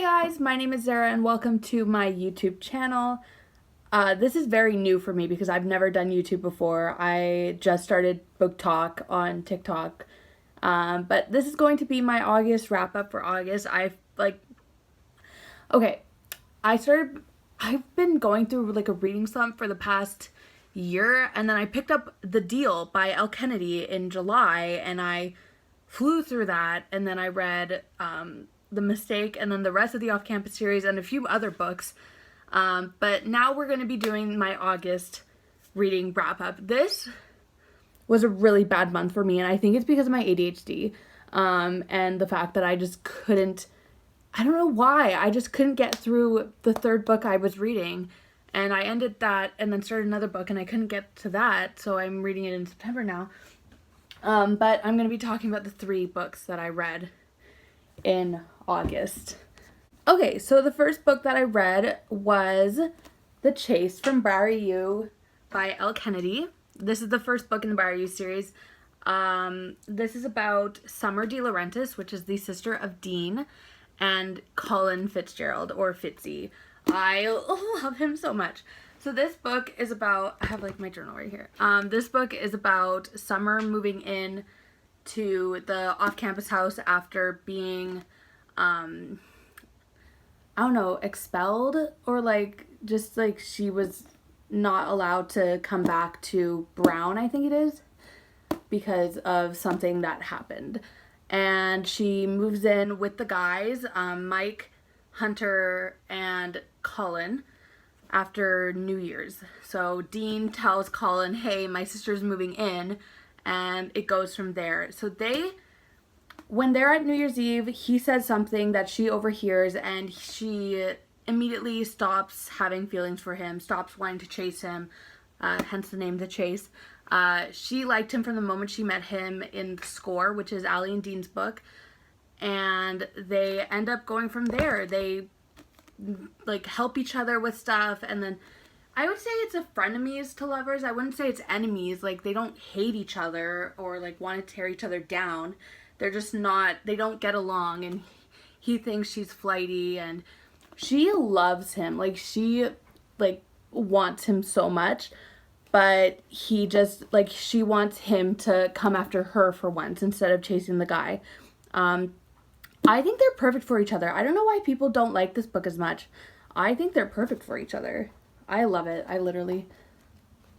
Hi guys, my name is Zara and welcome to my YouTube channel. This is very new for me because I've never done YouTube before. I just started Book Talk on TikTok. But this is going to be my August wrap up for August. Okay, I've been going through like a reading slump for the past year, and then I picked up The Deal by Elle Kennedy in July, and I flew through that, and then I read The Mistake, and then the rest of the off-campus series and a few other books. But now we're going to be doing my August reading wrap-up. This was a really bad month for me, and I think it's because of my ADHD and the fact that I just couldn't, I don't know why, I just couldn't get through the third book I was reading. And I ended that and then started another book, and I couldn't get to that, so I'm reading it in September now. But I'm going to be talking about the 3 books that I read in August. Okay, so the first book that I read was The Chase from Briar U by Elle Kennedy. This is the first book in the Briar U series. This is about Summer De Laurentiis, which is the sister of Dean, and Colin Fitzgerald, or Fitzy. I love him so much. So this book is about, I have like my journal right here. This book is about Summer moving in to the off-campus house after being, I don't know, expelled, or like, just like she was not allowed to come back to Brown, I think it is, because of something that happened. And she moves in with the guys, Mike, Hunter, and Colin, after New Year's. So Dean tells Colin, hey, my sister's moving in, and it goes from there. So when they're at New Year's Eve, he says something that she overhears, and she immediately stops having feelings for him, stops wanting to chase him, hence the name The Chase. She liked him from the moment she met him in Score, which is Allie and Dean's book, and they end up going from there. They like help each other with stuff, and then I would say it's a frenemies to lovers. I wouldn't say it's enemies. Like, they don't hate each other or like want to tear each other down. They're just not, they don't get along, and he thinks she's flighty, and she loves him. Like, she like wants him so much, but he just, like, she wants him to come after her for once instead of chasing the guy. I think they're perfect for each other. I don't know why people don't like this book as much. I think they're perfect for each other. I love it. I literally,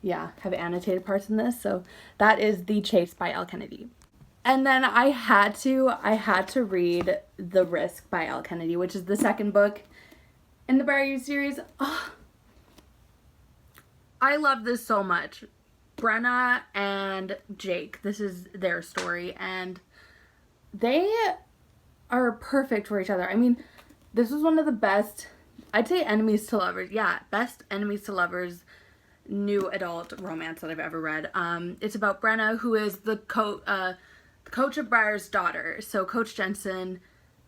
have annotated parts in this. So that is The Chase by Elle Kennedy. And then I had to read The Risk by Elle Kennedy, which is the second book in the Briar U series. Oh, I love this so much. Brenna and Jake, this is their story, and they are perfect for each other. I mean, this was one of the best, I'd say enemies to lovers. Yeah, best enemies to lovers new adult romance that I've ever read. It's about Brenna, who is the coach of Briar's daughter. So Coach Jensen,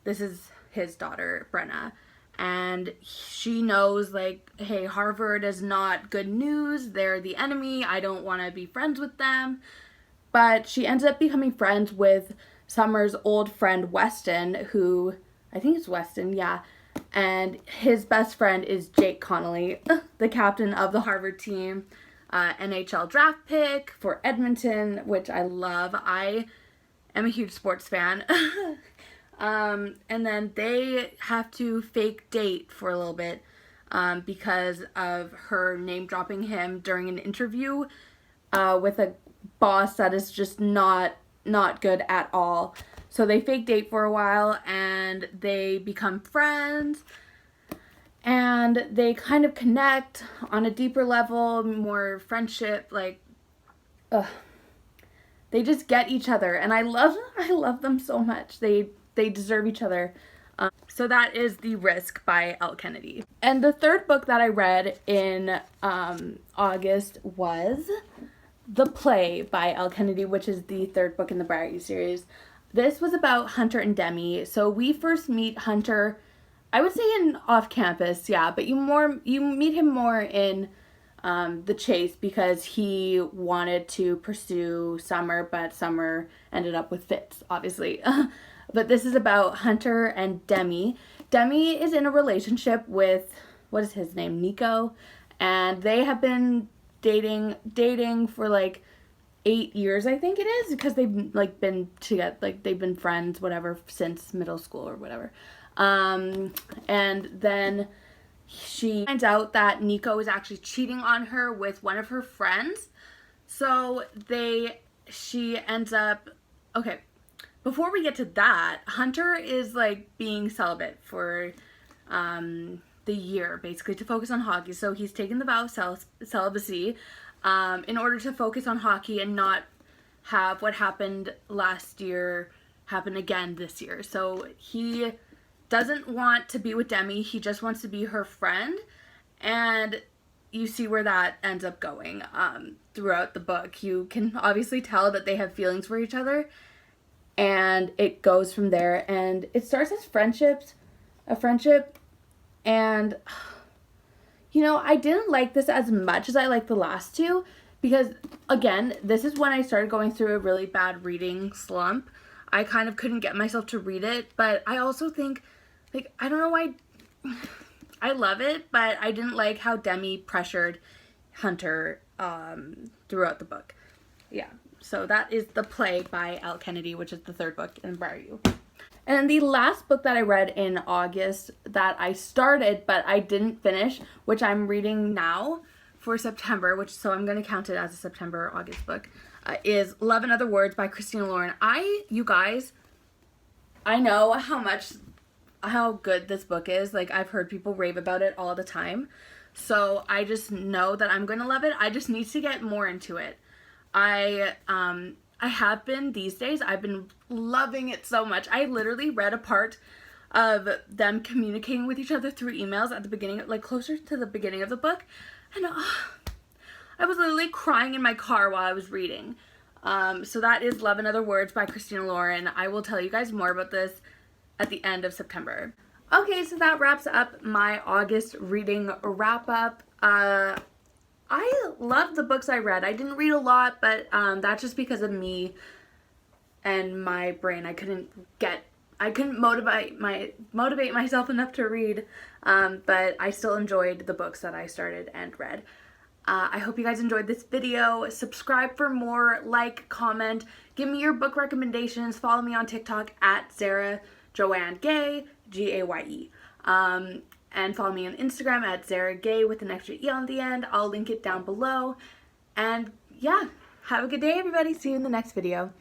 this is his daughter, Brenna. And she knows, like, hey, Harvard is not good news. They're the enemy. I don't want to be friends with them. But she ends up becoming friends with Summer's old friend, Weston, who, I think it's Weston, yeah. And his best friend is Jake Connolly, the captain of the Harvard team, NHL draft pick for Edmonton, which I love. I am a huge sports fan. And then they have to fake date for a little bit because of her name dropping him during an interview with a boss that is just not good at all. So they fake date for a while, and they become friends, and they kind of connect on a deeper level, more friendship, like, they just get each other, and I love them so much. They deserve each other. So that is The Risk by Elle Kennedy. And the third book that I read in August was The Play by Elle Kennedy, which is the third book in the Briar U series. This was about Hunter and Demi. So we first meet Hunter, I would say in off-campus, yeah, but you meet him more in The Chase because he wanted to pursue Summer, but Summer ended up with Fitz, obviously. But this is about Hunter and Demi. Demi is in a relationship with, what is his name, Nico, and they have been dating for like 8 years, I think it is, because they've like been together, like they've been friends, whatever, since middle school or whatever. And then she finds out that Nico is actually cheating on her with one of her friends. So she ends up, okay, before we get to that, Hunter is like being celibate for the year, basically, to focus on hockey. So he's taken the vow of celibacy in order to focus on hockey and not have what happened last year happen again this year. So he doesn't want to be with Demi. He just wants to be her friend. And you see where that ends up going throughout the book. You can obviously tell that they have feelings for each other. And it goes from there. And it starts as a friendship. And, you know, I didn't like this as much as I liked the last two. Because, again, this is when I started going through a really bad reading slump. I kind of couldn't get myself to read it. But I also think, like, I don't know why... I love it, but I didn't like how Demi pressured Hunter throughout the book. Yeah, so that is The Play by Elle Kennedy, which is the third book in Briar You. And then the last book that I read in August that I started, but I didn't finish, which I'm reading now for September, so I'm going to count it as a September or August book, is Love and Other Words by Christina Lauren. You guys, I know how good this book is. Like, I've heard people rave about it all the time. So I just know that I'm going to love it. I just need to get more into it. I have been these days. I've been loving it so much. I literally read a part of them communicating with each other through emails at the beginning, like closer to the beginning of the book. And I was literally crying in my car while I was reading. So that is Love and Other Words by Christina Lauren. I will tell you guys more about this at the end of September. Okay, so that wraps up my August reading wrap up. I love the books I read. I didn't read a lot, but that's just because of me and my brain. I couldn't motivate myself enough to read, but I still enjoyed the books that I started and read. I hope you guys enjoyed this video. Subscribe for more, like, comment, give me your book recommendations, follow me on TikTok at Sarah Joanne Gay, Gaye. And follow me on Instagram at Sarah Gay with an extra E on the end. I'll link it down below. And yeah, have a good day, everybody. See you in the next video.